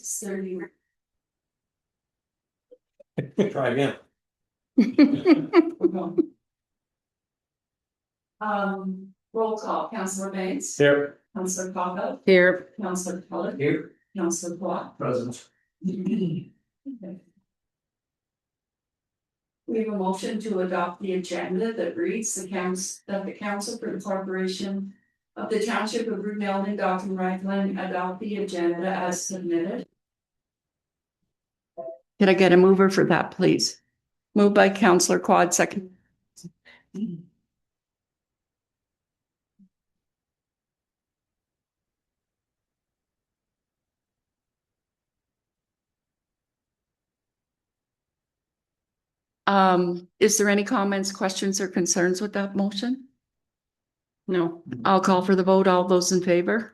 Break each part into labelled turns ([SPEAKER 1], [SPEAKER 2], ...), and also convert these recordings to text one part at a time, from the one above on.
[SPEAKER 1] 6:30.
[SPEAKER 2] Try again.
[SPEAKER 1] Roll call, Councillor Bates.
[SPEAKER 2] Here.
[SPEAKER 1] Councillor Kaka.
[SPEAKER 3] Here.
[SPEAKER 1] Councillor Keller.
[SPEAKER 2] Here.
[SPEAKER 1] Councillor Clark.
[SPEAKER 2] Present.
[SPEAKER 1] We have a motion to adopt the agenda that reads that the council for the corporation of the township of Brunel and Dalton Raglan adopt the agenda as submitted.
[SPEAKER 3] Can I get a mover for that, please? Moved by Councillor Quad, second. Is there any comments, questions, or concerns with that motion? No. I'll call for the vote. All those in favor?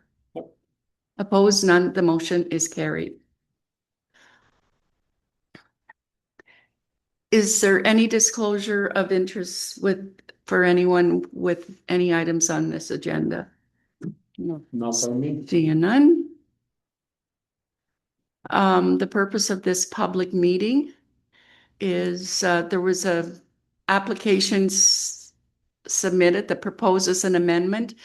[SPEAKER 3] Opposed? None. The motion is carried. Is there any disclosure of interest for anyone with any items on this agenda? No.
[SPEAKER 2] Not for me.
[SPEAKER 3] Seeing none. The purpose of this public meeting is there was a application submitted that proposes an amendment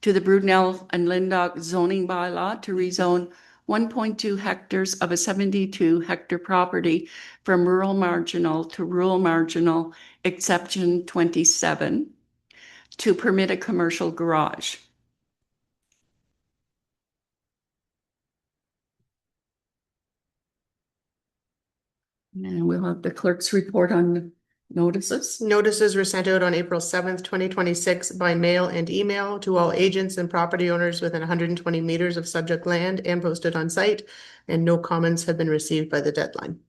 [SPEAKER 3] to the Brunel and Lyndoch zoning bylaw to rezone 1.2 hectares of a 72 hectare property from rural marginal to rural marginal exception 27 to permit a commercial garage. And we'll have the clerk's report on the notices.
[SPEAKER 4] Notices were sent out on April 7th, 2026 by mail and email to all agents and property owners within 120 meters of subject land and posted on site, and no comments have been received by the deadline.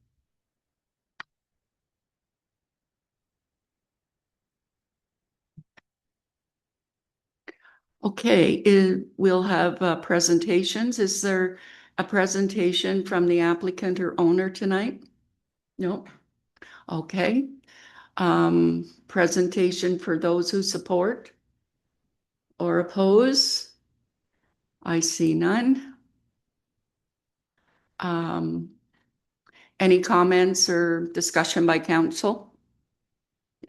[SPEAKER 3] Okay, we'll have presentations. Is there a presentation from the applicant or owner tonight? No. Okay. Presentation for those who support or oppose? I see none. Any comments or discussion by council?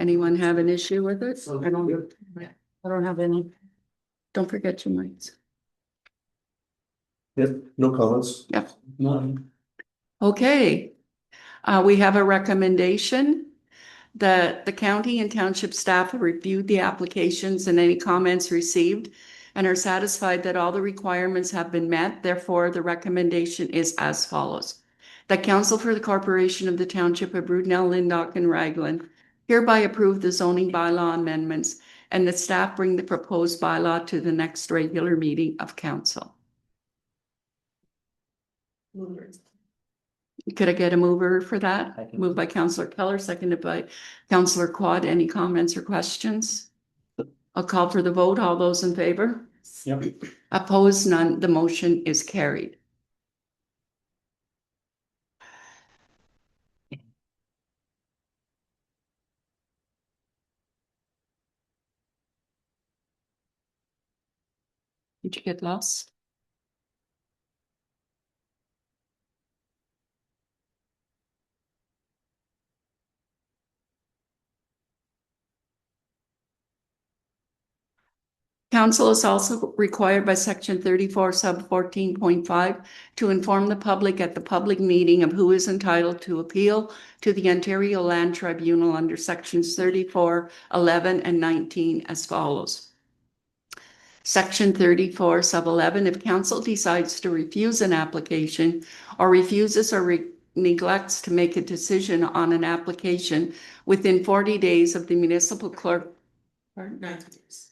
[SPEAKER 3] Anyone have an issue with it? I don't have any. Don't forget your mics.
[SPEAKER 2] Yep, no comments.
[SPEAKER 3] Yep.
[SPEAKER 2] None.
[SPEAKER 3] Okay. We have a recommendation that the county and township staff have reviewed the applications and any comments received and are satisfied that all the requirements have been met. Therefore, the recommendation is as follows. The council for the corporation of the township of Brunel, Lyndoch, and Raglan hereby approve the zoning bylaw amendments and the staff bring the proposed bylaw to the next regular meeting of council. Could I get a mover for that? Moved by Councillor Keller, seconded by Councillor Quad. Any comments or questions? I'll call for the vote. All those in favor?
[SPEAKER 2] Yep.
[SPEAKER 3] Opposed? None. The motion is carried. Did you get lost? Council is also required by section 34 sub 14.5 to inform the public at the public meeting of who is entitled to appeal to the Ontario Land Tribunal under sections 34, 11, and 19 as follows. Section 34 sub 11, if council decides to refuse an application or refuses or neglects to make a decision on an application within 40 days of the municipal clerk. 90 days.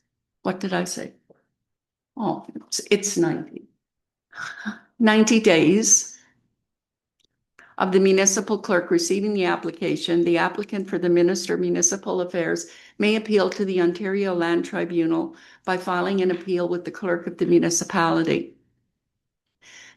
[SPEAKER 3] What did I say? Oh, it's 90. 90 days of the municipal clerk receiving the application, the applicant for the Minister of Municipal Affairs may appeal to the Ontario Land Tribunal by filing an appeal with the clerk of the municipality.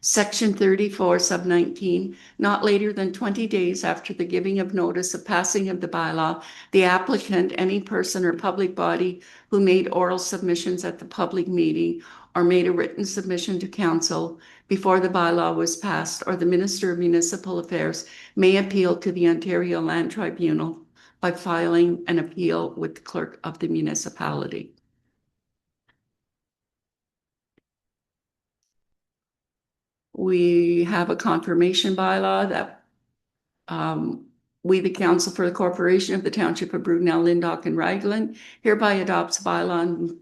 [SPEAKER 3] Section 34 sub 19, not later than 20 days after the giving of notice of passing of the bylaw, the applicant, any person or public body who made oral submissions at the public meeting or made a written submission to council before the bylaw was passed, or the Minister of Municipal Affairs may appeal to the Ontario Land Tribunal by filing an appeal with the clerk of the municipality. We have a confirmation bylaw that we, the Council for the Corporation of the Township of Brudenell, Lyndoch, and Raglan, hereby adopts bylaw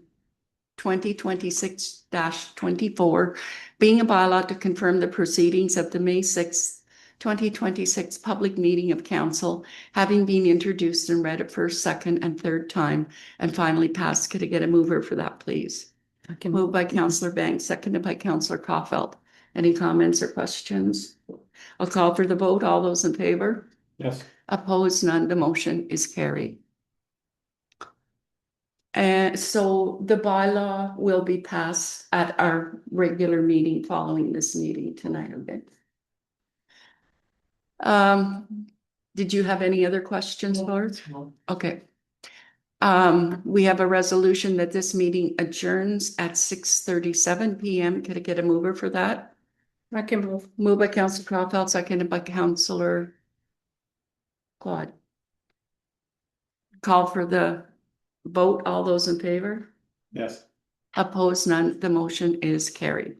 [SPEAKER 3] 2026-24, being a bylaw to confirm the proceedings of the May 6th, 2026 public meeting of council, having been introduced and read a first, second, and third time, and finally passed. Could I get a mover for that, please? Moved by Councillor Banks, seconded by Councillor Caulfield. Any comments or questions? I'll call for the vote. All those in favor?
[SPEAKER 2] Yes.
[SPEAKER 3] Opposed, none. The motion is carried. And so the bylaw will be passed at our regular meeting following this meeting tonight, okay? Did you have any other questions, Lord?
[SPEAKER 2] No.
[SPEAKER 3] Okay. We have a resolution that this meeting adjourns at 6:37 PM. Could I get a mover for that?
[SPEAKER 4] I can move.
[SPEAKER 3] Moved by Councillor Caulfield, seconded by Councillor Claude. Call for the vote. All those in favor?
[SPEAKER 2] Yes.
[SPEAKER 3] Opposed, none. The motion is carried.